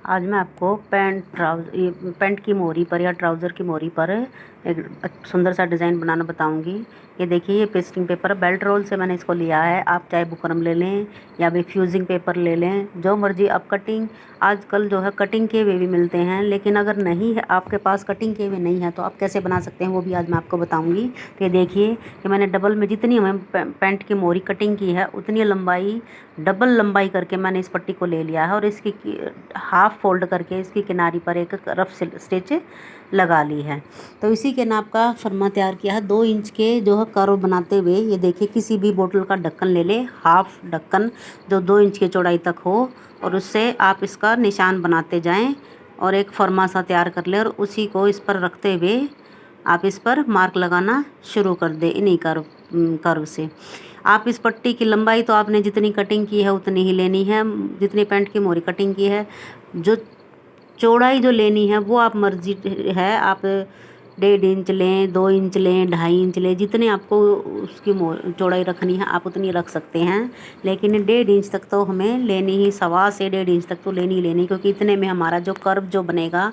आज मैं आपको पैंट की मोरी पर या ट्राउज़र की मोरी पर एक सुंदर सा डिज़ाइन बनाना बताऊंगी। ये देखिए, ये पेस्टिंग पेपर बेल्ट रोल से मैंने इसको लिया है। आप चाहे बुकरम ले लें या भी फ्यूजिंग पेपर ले लें, जो मर्जी। आप कटिंग आजकल जो है कटिंग के वे भी मिलते हैं, लेकिन अगर नहीं है आपके पास कटिंग के वे नहीं है तो आप कैसे बना सकते हैं वो भी आज मैं आपको बताऊँगी। तो ये देखिए कि मैंने डबल में जितनी हमें पैंट की मोरी कटिंग की है उतनी लंबाई, डबल लंबाई करके मैंने इस पट्टी को ले लिया है और इसकी हाफ फोल्ड करके इसकी किनारी पर एक रफ स्टिच लगा ली है। तो इसी के नाप का फरमा तैयार किया है। 2 इंच के जो है कर्व बनाते हुए, ये देखिए किसी भी बोतल का ढक्कन ले ले, हाफ ढक्कन जो 2 इंच की चौड़ाई तक हो, और उससे आप इसका निशान बनाते जाएं और एक फरमा सा तैयार कर ले और उसी को इस पर रखते हुए आप इस पर मार्क लगाना शुरू कर दे इन्हीं कर्व से। आप इस पट्टी की लंबाई तो आपने जितनी कटिंग की है उतनी ही लेनी है, जितनी पैंट की मोरी कटिंग की है। जो चौड़ाई जो लेनी है वो आप मर्जी है, आप 1.5 इंच लें, 2 इंच लें, 2.5 इंच लें, जितने आपको उसकी चौड़ाई रखनी है आप उतनी रख सकते हैं। लेकिन 1.5 इंच तक तो हमें लेनी ही, 1.25 से 1.5 इंच तक तो लेनी ही लेनी, क्योंकि इतने में हमारा जो कर्व जो बनेगा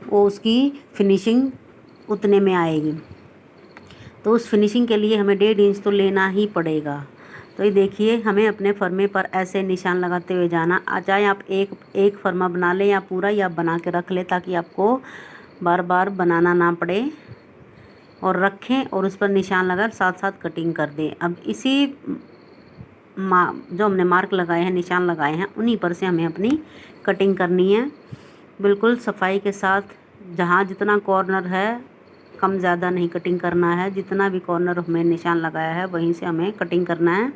वो उसकी फिनिशिंग उतने में आएगी। तो उस फिनिशिंग के लिए हमें 1.5 इंच तो लेना ही पड़ेगा। तो ये देखिए, हमें अपने फर्मे पर ऐसे निशान लगाते हुए जाना। चाहे आप एक फर्मा बना लें या पूरा, या बना के रख लें ताकि आपको बार बार बनाना ना पड़े, और रखें और उस पर निशान लगा साथ साथ कटिंग कर दें। अब इसी जो हमने मार्क लगाए हैं, निशान लगाए हैं, उन्हीं पर से हमें अपनी कटिंग करनी है, बिल्कुल सफाई के साथ। जहाँ जितना कॉर्नर है, कम ज़्यादा नहीं कटिंग करना है। जितना भी कॉर्नर हमें निशान लगाया है वहीं से हमें कटिंग करना है।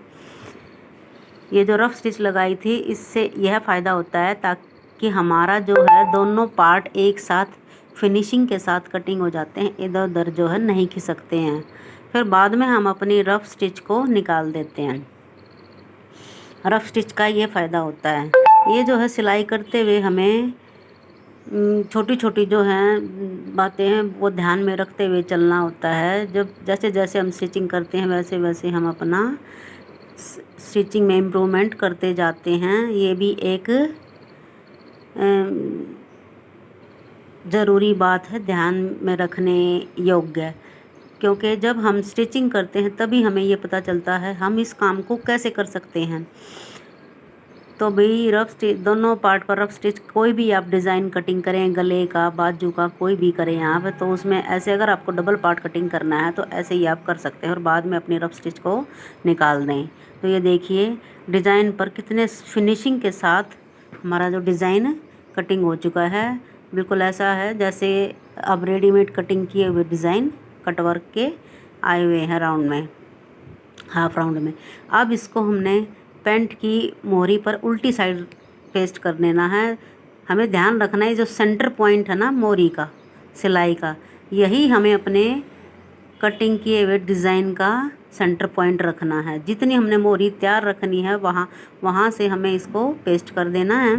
ये जो रफ स्टिच लगाई थी, इससे यह फ़ायदा होता है ताकि हमारा जो है दोनों पार्ट एक साथ फिनिशिंग के साथ कटिंग हो जाते हैं, इधर उधर जो है नहीं खिसकते हैं। फिर बाद में हम अपनी रफ स्टिच को निकाल देते हैं। रफ स्टिच का ये फ़ायदा होता है। ये जो है सिलाई करते हुए हमें छोटी छोटी जो हैं बातें हैं वो ध्यान में रखते हुए चलना होता है। जब जैसे जैसे हम स्टिचिंग करते हैं वैसे वैसे हम अपना स्टिचिंग में इम्प्रूवमेंट करते जाते हैं। ये भी एक ज़रूरी बात है, ध्यान में रखने योग्य, क्योंकि जब हम स्टिचिंग करते हैं तभी हमें ये पता चलता है हम इस काम को कैसे कर सकते हैं। तो भाई रफ स्टिच, दोनों पार्ट पर रफ स्टिच, कोई भी आप डिज़ाइन कटिंग करें, गले का, बाजू का, कोई भी करें आप, तो उसमें ऐसे अगर आपको डबल पार्ट कटिंग करना है तो ऐसे ही आप कर सकते हैं और बाद में अपनी रफ स्टिच को निकाल दें। तो ये देखिए डिज़ाइन पर कितने फिनिशिंग के साथ हमारा जो डिज़ाइन कटिंग हो चुका है, बिल्कुल ऐसा है जैसे अब रेडीमेड कटिंग किए हुए डिज़ाइन कटवर्क के आए हुए हैं राउंड में, हाफ राउंड में। अब इसको हमने पैंट की मोहरी पर उल्टी साइड पेस्ट कर देना है। हमें ध्यान रखना है जो सेंटर पॉइंट है ना मोहरी का, सिलाई का, यही हमें अपने कटिंग किए हुए डिज़ाइन का सेंटर पॉइंट रखना है। जितनी हमने मोहरी तैयार रखनी है वहाँ से हमें इसको पेस्ट कर देना है,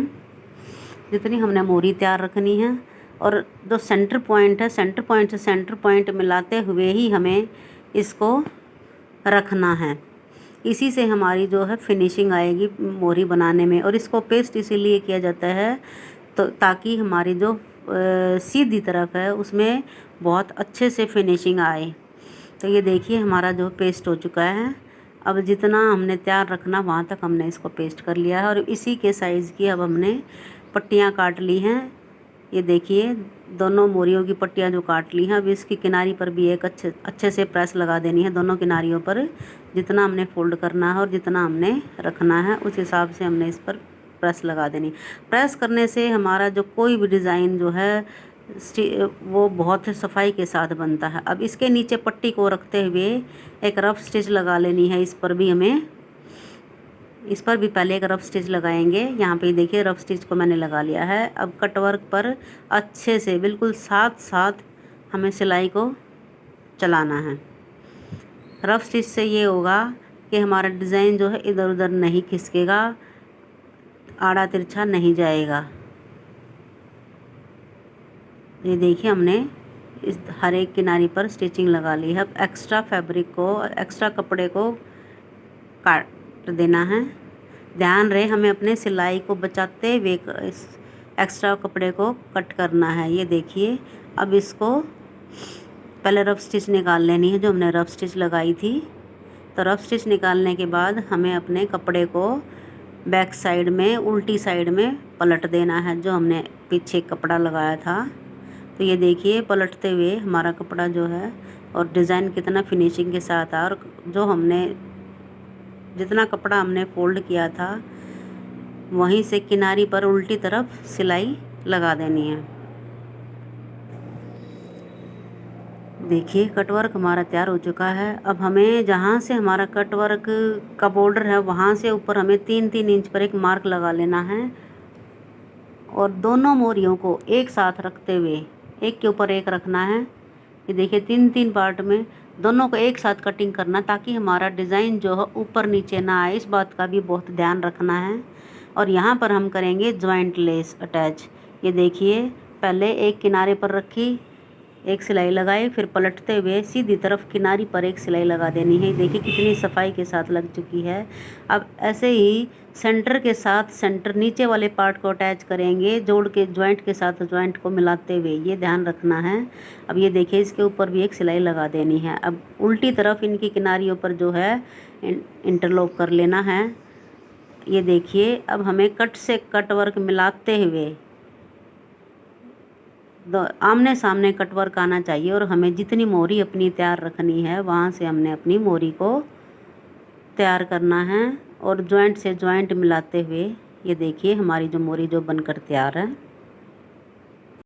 जितनी हमने मोहरी तैयार रखनी है। और जो सेंटर पॉइंट है, सेंटर पॉइंट से सेंटर पॉइंट मिलाते हुए ही हमें इसको रखना है। इसी से हमारी जो है फिनिशिंग आएगी मोहरी बनाने में। और इसको पेस्ट इसीलिए किया जाता है तो ताकि हमारी जो सीधी तरफ है उसमें बहुत अच्छे से फिनिशिंग आए। तो ये देखिए हमारा जो पेस्ट हो चुका है। अब जितना हमने तैयार रखना वहाँ तक हमने इसको पेस्ट कर लिया है और इसी के साइज़ की अब हमने पट्टियाँ काट ली हैं। ये देखिए दोनों मोरियों की पट्टियाँ जो काट ली हैं, अब इसकी किनारी पर भी एक अच्छे से प्रेस लगा देनी है। दोनों किनारियों पर जितना हमने फोल्ड करना है और जितना हमने रखना है उस हिसाब से हमने इस पर प्रेस लगा देनी। प्रेस करने से हमारा जो कोई भी डिज़ाइन जो है वो बहुत सफाई के साथ बनता है। अब इसके नीचे पट्टी को रखते हुए एक रफ स्टिच लगा लेनी है। इस पर भी पहले एक रफ स्टिच लगाएंगे। यहाँ पे देखिए रफ स्टिच को मैंने लगा लिया है। अब कटवर्क पर अच्छे से बिल्कुल साथ साथ हमें सिलाई को चलाना है। रफ स्टिच से ये होगा कि हमारा डिज़ाइन जो है इधर उधर नहीं खिसकेगा, आड़ा तिरछा नहीं जाएगा। ये देखिए हमने इस हर एक किनारी पर स्टिचिंग लगा ली है। अब एक्स्ट्रा फैब्रिक को, एक्स्ट्रा कपड़े को काट देना है। ध्यान रहे हमें अपने सिलाई को बचाते हुए एक्स्ट्रा कपड़े को कट करना है। ये देखिए, अब इसको पहले रफ स्टिच निकाल लेनी है जो हमने रफ स्टिच लगाई थी। तो रफ स्टिच निकालने के बाद हमें अपने कपड़े को बैक साइड में उल्टी साइड में पलट देना है जो हमने पीछे कपड़ा लगाया था। तो ये देखिए, पलटते हुए हमारा कपड़ा जो है और डिज़ाइन कितना फिनिशिंग के साथ है। और जो हमने जितना कपड़ा हमने फोल्ड किया था वहीं से किनारी पर उल्टी तरफ सिलाई लगा देनी है। देखिए, कटवर्क हमारा तैयार हो चुका है। अब हमें जहाँ से हमारा कटवर्क का बॉर्डर है वहाँ से ऊपर हमें 3-3 इंच पर एक मार्क लगा लेना है और दोनों मोरियों को एक साथ रखते हुए एक के ऊपर एक रखना है। ये देखिए, 3-3 पार्ट में दोनों को एक साथ कटिंग करना ताकि हमारा डिज़ाइन जो है ऊपर नीचे ना आए, इस बात का भी बहुत ध्यान रखना है। और यहाँ पर हम करेंगे जॉइंट लेस अटैच। ये देखिए, पहले एक किनारे पर रखी, एक सिलाई लगाई, फिर पलटते हुए सीधी तरफ किनारी पर एक सिलाई लगा देनी है। देखिए कितनी सफाई के साथ लग चुकी है। अब ऐसे ही सेंटर के साथ सेंटर नीचे वाले पार्ट को अटैच करेंगे, जोड़ के जॉइंट के साथ जॉइंट को मिलाते हुए, ये ध्यान रखना है। अब ये देखिए, इसके ऊपर भी एक सिलाई लगा देनी है। अब उल्टी तरफ इनकी किनारियों पर जो है इंटरलॉक कर लेना है। ये देखिए, अब हमें कट से कट वर्क मिलाते हुए आमने सामने कटवर्क आना चाहिए और हमें जितनी मोरी अपनी तैयार रखनी है वहाँ से हमने अपनी मोरी को तैयार करना है और जॉइंट से जॉइंट मिलाते हुए। ये देखिए, हमारी जो मोरी जो बनकर तैयार है।